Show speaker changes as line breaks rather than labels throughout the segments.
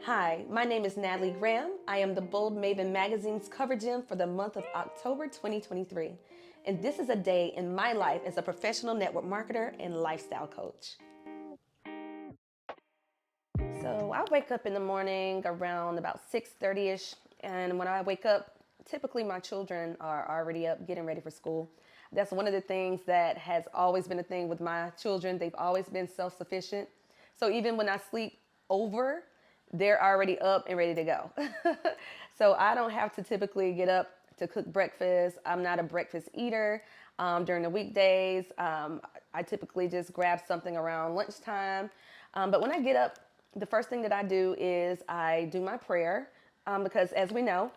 Hi, my name is Natalie Graham. I am the Bold Maven magazine's cover gem for the month of October 2023. And this is a day in my life as a professional network marketer and lifestyle coach. So I wake up in the morning around about 6:30ish, and when I wake up, typically my children are already up getting ready for school. That's one of the things that has always been a thing with my children. They've always been self-sufficient. So even when I sleep over, they're already up and ready to go. So I don't have to typically get up to cook breakfast. I'm not a breakfast eater. During the weekdays, I typically just grab something around lunchtime. But when I get up, the first thing that I do is I do my prayer, because as we know,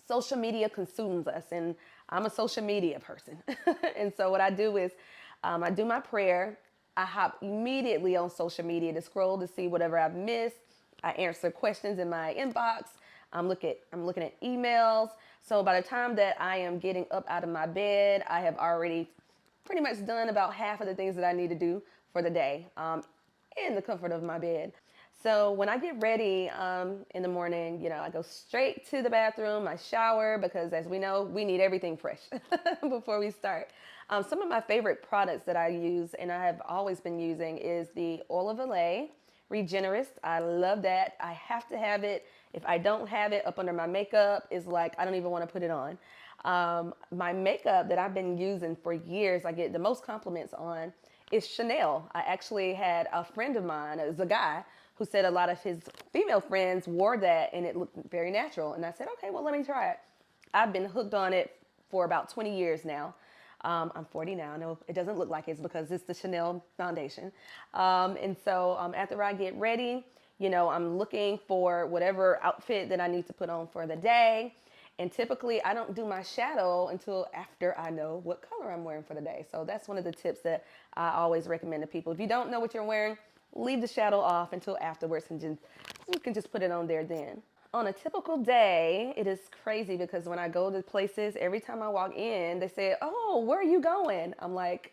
social media consumes us, and I'm a social media person. And so what I do is I do my prayer. I hop immediately on social media to scroll to see whatever I've missed. I answer questions in my inbox. I'm looking at emails. So by the time that I am getting up out of my bed, I have already pretty much done about half of the things that I need to do for the day, in the comfort of my bed. So when I get ready in the morning, I go straight to the bathroom, I shower, because as we know, we need everything fresh before we start. Some of my favorite products that I use and I have always been using is the Oil of Olay Regenerist. I love that. I have to have it. If I don't have it up under my makeup, it's like I don't even want to put it on. My makeup that I've been using for years, I get the most compliments on, is Chanel. I actually had a friend of mine, it was a guy, who said a lot of his female friends wore that and it looked very natural. And I said, okay, well, let me try it. I've been hooked on it for about 20 years now. I'm 40 now. No, it doesn't look like it's because it's the Chanel foundation. And so after I get ready, I'm looking for whatever outfit that I need to put on for the day. And typically, I don't do my shadow until after I know what color I'm wearing for the day. So that's one of the tips that I always recommend to people. If you don't know what you're wearing, leave the shadow off until afterwards, and you can just put it on there then. On a typical day, it is crazy because when I go to places, every time I walk in, they say, "Oh, where are you going?" I'm like,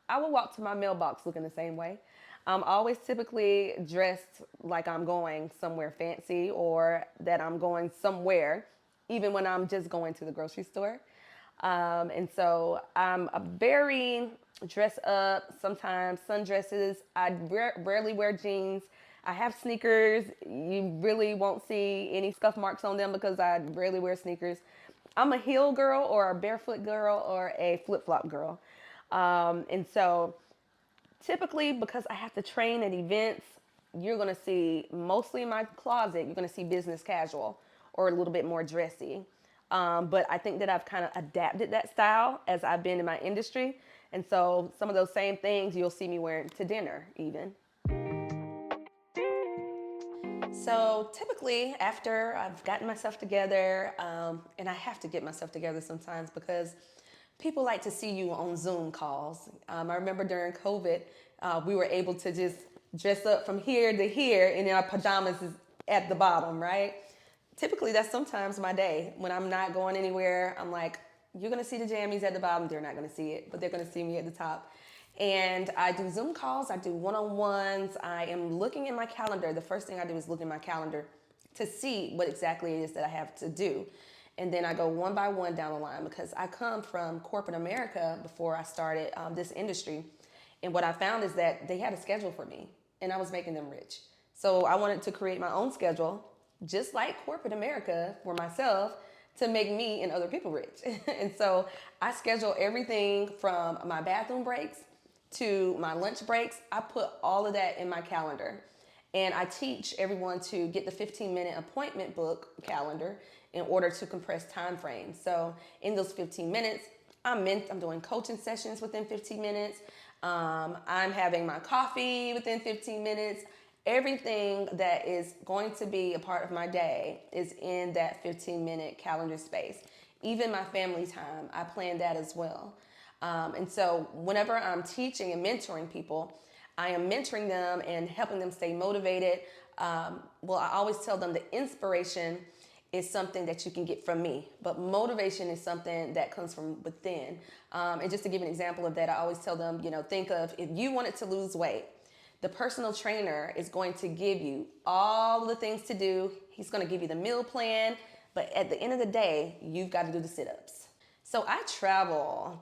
I will walk to my mailbox looking the same way. I'm always typically dressed like I'm going somewhere fancy or that I'm going somewhere, even when I'm just going to the grocery store. And so I'm a very dress up, sometimes sundresses. I rarely wear jeans. I have sneakers. You really won't see any scuff marks on them because I rarely wear sneakers. I'm a heel girl or a barefoot girl or a flip flop girl. And so typically, because I have to train at events, you're going to see mostly in my closet, you're going to see business casual or a little bit more dressy. But I think that I've kind of adapted that style as I've been in my industry. And so some of those same things you'll see me wearing to dinner even. So typically, after I've gotten myself together, and I have to get myself together sometimes because people like to see you on Zoom calls. I remember during COVID, we were able to just dress up from here to here, and our pajamas is at the bottom, right? Typically, that's sometimes my day. When I'm not going anywhere, I'm like, you're gonna see the jammies at the bottom. They're not gonna see it, but they're gonna see me at the top. And I do Zoom calls, I do one-on-ones. I am looking in my calendar. The first thing I do is look in my calendar to see what exactly it is that I have to do. And then I go one by one down the line because I come from corporate America before I started this industry. And what I found is that they had a schedule for me and I was making them rich. So I wanted to create my own schedule, just like corporate America, for myself to make me and other people rich. And so I schedule everything from my bathroom breaks to my lunch breaks. I put all of that in my calendar. And I teach everyone to get the 15-minute appointment book calendar in order to compress time frames. So in those 15 minutes, I'm doing coaching sessions within 15 minutes. I'm having my coffee within 15 minutes. Everything that is going to be a part of my day is in that 15-minute calendar space. Even my family time, I plan that as well. And so whenever I'm teaching and mentoring people, I am mentoring them and helping them stay motivated. Well, I always tell them the inspiration is something that you can get from me, but motivation is something that comes from within. And just to give an example of that, I always tell them, think of if you wanted to lose weight, The personal trainer is going to give you all the things to do. He's going to give you the meal plan, but at the end of the day, you've got to do the sit-ups. So I travel.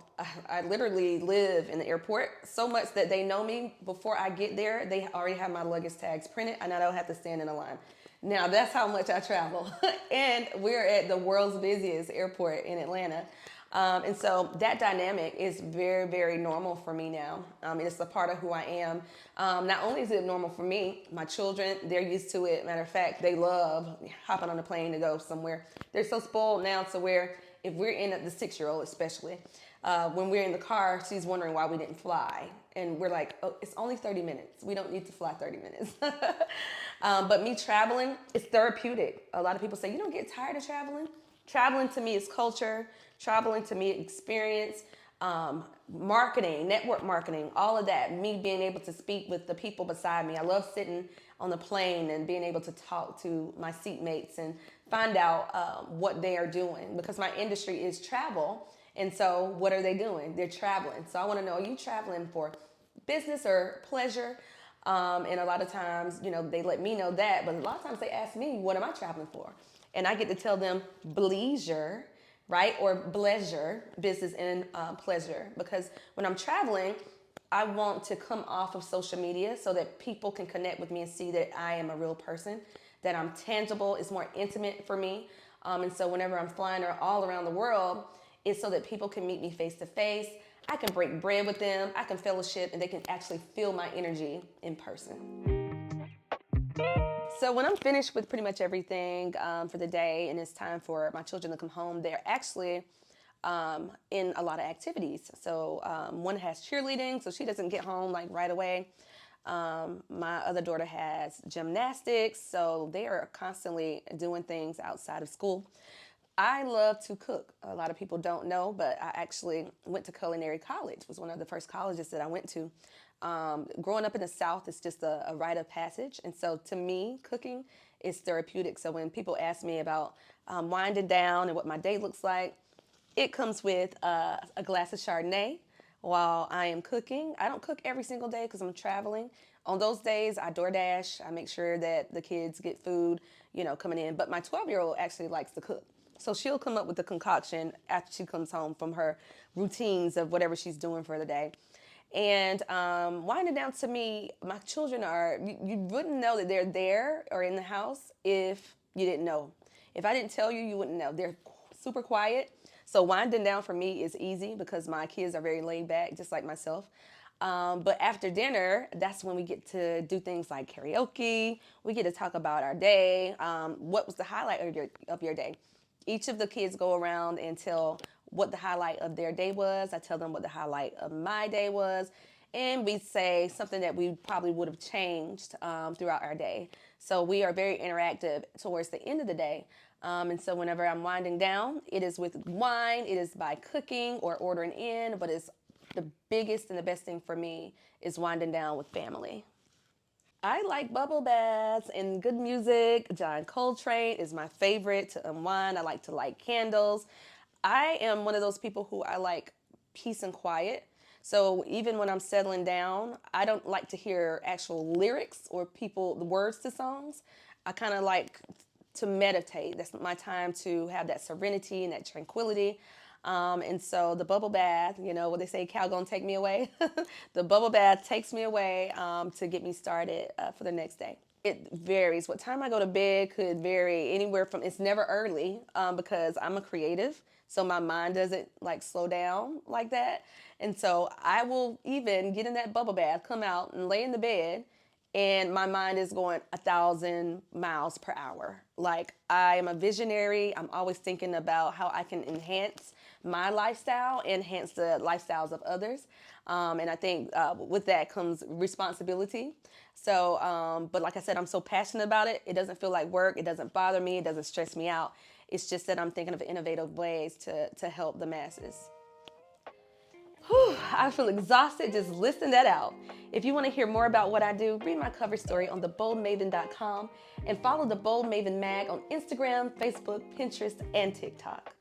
I literally live in the airport so much that they know me before I get there. They already have my luggage tags printed and I don't have to stand in a line. Now that's how much I travel. And we're at the world's busiest airport in Atlanta. And so that dynamic is very, very normal for me now. It's a part of who I am. Not only is it normal for me, my children, they're used to it. Matter of fact, they love hopping on a plane to go somewhere. They're so spoiled now to where if we're in the 6-year-old especially, when we're in the car, she's wondering why we didn't fly. And we're like, oh, it's only 30 minutes. We don't need to fly 30 minutes. But me traveling, it's therapeutic. A lot of people say, you don't get tired of traveling? Traveling to me is culture. Traveling to me is experience. Marketing, network marketing, all of that. Me being able to speak with the people beside me. I love sitting on the plane and being able to talk to my seatmates and find out what they are doing, because my industry is travel. And so what are they doing? They're traveling. So I want to know, are you traveling for business or pleasure? And a lot of times, they let me know that, but a lot of times they ask me, what am I traveling for? And I get to tell them bleisure, right? Or pleasure, business and pleasure. Because when I'm traveling, I want to come off of social media so that people can connect with me and see that I am a real person, that I'm tangible. It's more intimate for me. And so whenever I'm flying all around the world, it's so that people can meet me face to face. I can break bread with them. I can fellowship, and they can actually feel my energy in person. So when I'm finished with pretty much everything for the day and it's time for my children to come home, they're actually in a lot of activities. So one has cheerleading, so she doesn't get home like right away. My other daughter has gymnastics, so they are constantly doing things outside of school. I love to cook. A lot of people don't know, but I actually went to culinary college. It was one of the first colleges that I went to. Growing up in the South is just a rite of passage. And so to me, cooking is therapeutic. So when people ask me about winding down and what my day looks like, it comes with a glass of Chardonnay while I am cooking. I don't cook every single day because I'm traveling. On those days, I DoorDash. I make sure that the kids get food, coming in. But my 12-year-old actually likes to cook. So she'll come up with the concoction after she comes home from her routines of whatever she's doing for the day. And winding down to me, my children you wouldn't know that they're there or in the house if you didn't know. If I didn't tell you, you wouldn't know. They're super quiet. So winding down for me is easy because my kids are very laid back, just like myself. But after dinner, that's when we get to do things like karaoke. We get to talk about our day. What was the highlight of your day? Each of the kids go around and tell what the highlight of their day was. I tell them what the highlight of my day was. And we say something that we probably would have changed throughout our day. So we are very interactive towards the end of the day. And so whenever I'm winding down, it is with wine, it is by cooking or ordering in, but it's the biggest and the best thing for me is winding down with family. I like bubble baths and good music. John Coltrane is my favorite to unwind. I like to light candles. I am one of those people who I like peace and quiet. So even when I'm settling down, I don't like to hear actual lyrics or the words to songs. I kind of like to meditate. That's my time to have that serenity and that tranquility. And so the bubble bath, what they say, cow gonna take me away. The bubble bath takes me away to get me started for the next day. It varies. What time I go to bed could vary anywhere from, it's never early because I'm a creative. So my mind doesn't slow down like that. And so I will even get in that bubble bath, come out and lay in the bed, and my mind is going 1,000 miles per hour. Like, I am a visionary. I'm always thinking about how I can enhance my lifestyle, enhance the lifestyles of others. And I think with that comes responsibility. So, but like I said, I'm so passionate about it. It doesn't feel like work. It doesn't bother me. It doesn't stress me out. It's just that I'm thinking of innovative ways to help the masses. Whew, I feel exhausted just listing that out. If you want to hear more about what I do, read my cover story on theboldmaven.com and follow the Bold Maven Mag on Instagram, Facebook, Pinterest, and TikTok.